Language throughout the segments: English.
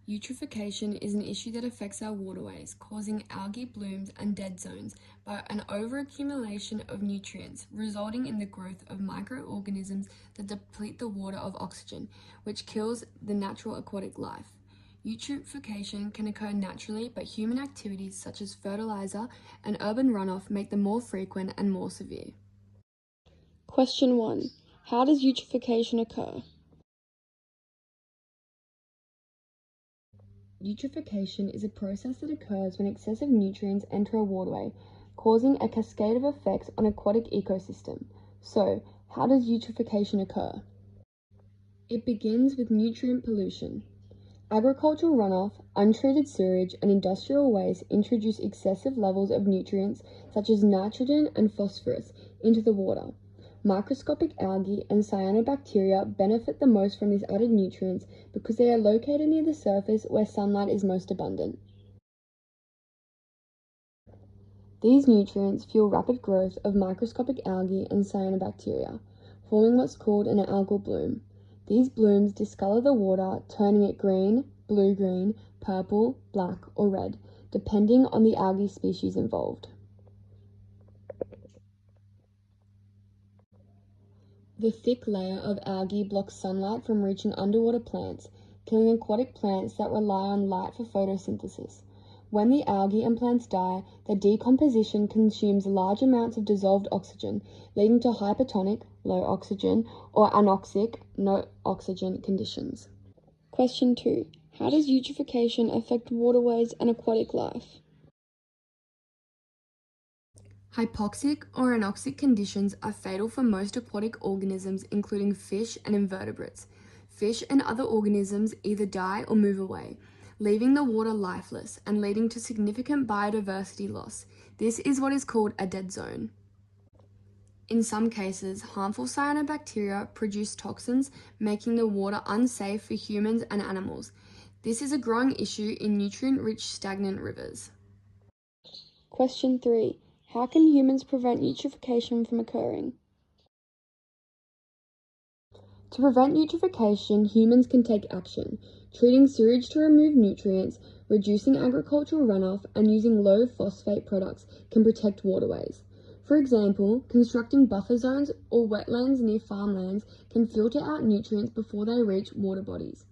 Eutrophication is an issue that affects our waterways, causing algae blooms and dead zones by an overaccumulation of nutrients, resulting in the growth of microorganisms that deplete the water of oxygen, which kills the natural aquatic life. Eutrophication can occur naturally, but human activities such as fertilizer and urban runoff make them more frequent and more severe. Question 1. How does eutrophication occur? Eutrophication is a process that occurs when excessive nutrients enter a waterway, causing a cascade of effects on aquatic ecosystem. So, how does eutrophication occur? It begins with nutrient pollution. Agricultural runoff, untreated sewage, and industrial waste introduce excessive levels of nutrients such as nitrogen and phosphorus into the water. Microscopic algae and cyanobacteria benefit the most from these added nutrients because they are located near the surface where sunlight is most abundant. These nutrients fuel rapid growth of microscopic algae and cyanobacteria, forming what's called an algal bloom. These blooms discolor the water, turning it green, blue-green, purple, black, or red, depending on the algae species involved. The thick layer of algae blocks sunlight from reaching underwater plants, killing aquatic plants that rely on light for photosynthesis. When the algae and plants die, their decomposition consumes large amounts of dissolved oxygen, leading to hypertonic, low oxygen, or anoxic, no oxygen conditions. Question 2. How does eutrophication affect waterways and aquatic life? Hypoxic or anoxic conditions are fatal for most aquatic organisms, including fish and invertebrates. Fish and other organisms either die or move away, leaving the water lifeless and leading to significant biodiversity loss. This is what is called a dead zone. In some cases, harmful cyanobacteria produce toxins, making the water unsafe for humans and animals. This is a growing issue in nutrient-rich stagnant rivers. Question 3. How can humans prevent eutrophication from occurring? To prevent eutrophication, humans can take action, treating sewage to remove nutrients, reducing agricultural runoff, and using low phosphate products can protect waterways. For example, constructing buffer zones or wetlands near farmlands can filter out nutrients before they reach water bodies.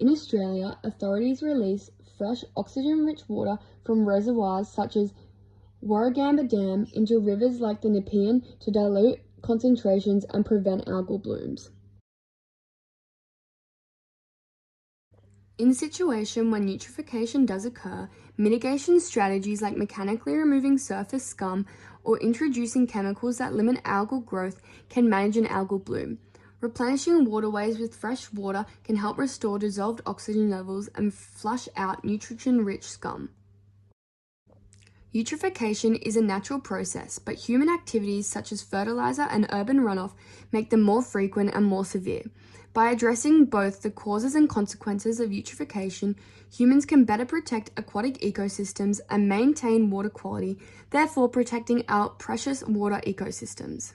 In Australia, authorities release fresh oxygen-rich water from reservoirs such as Warragamba Dam into rivers like the Nepean to dilute concentrations and prevent algal blooms. In a situation when eutrophication does occur, mitigation strategies like mechanically removing surface scum or introducing chemicals that limit algal growth can manage an algal bloom. Replenishing waterways with fresh water can help restore dissolved oxygen levels and flush out nutrient-rich scum. Eutrophication is a natural process, but human activities such as fertilizer and urban runoff make them more frequent and more severe. By addressing both the causes and consequences of eutrophication, humans can better protect aquatic ecosystems and maintain water quality, therefore protecting our precious water ecosystems.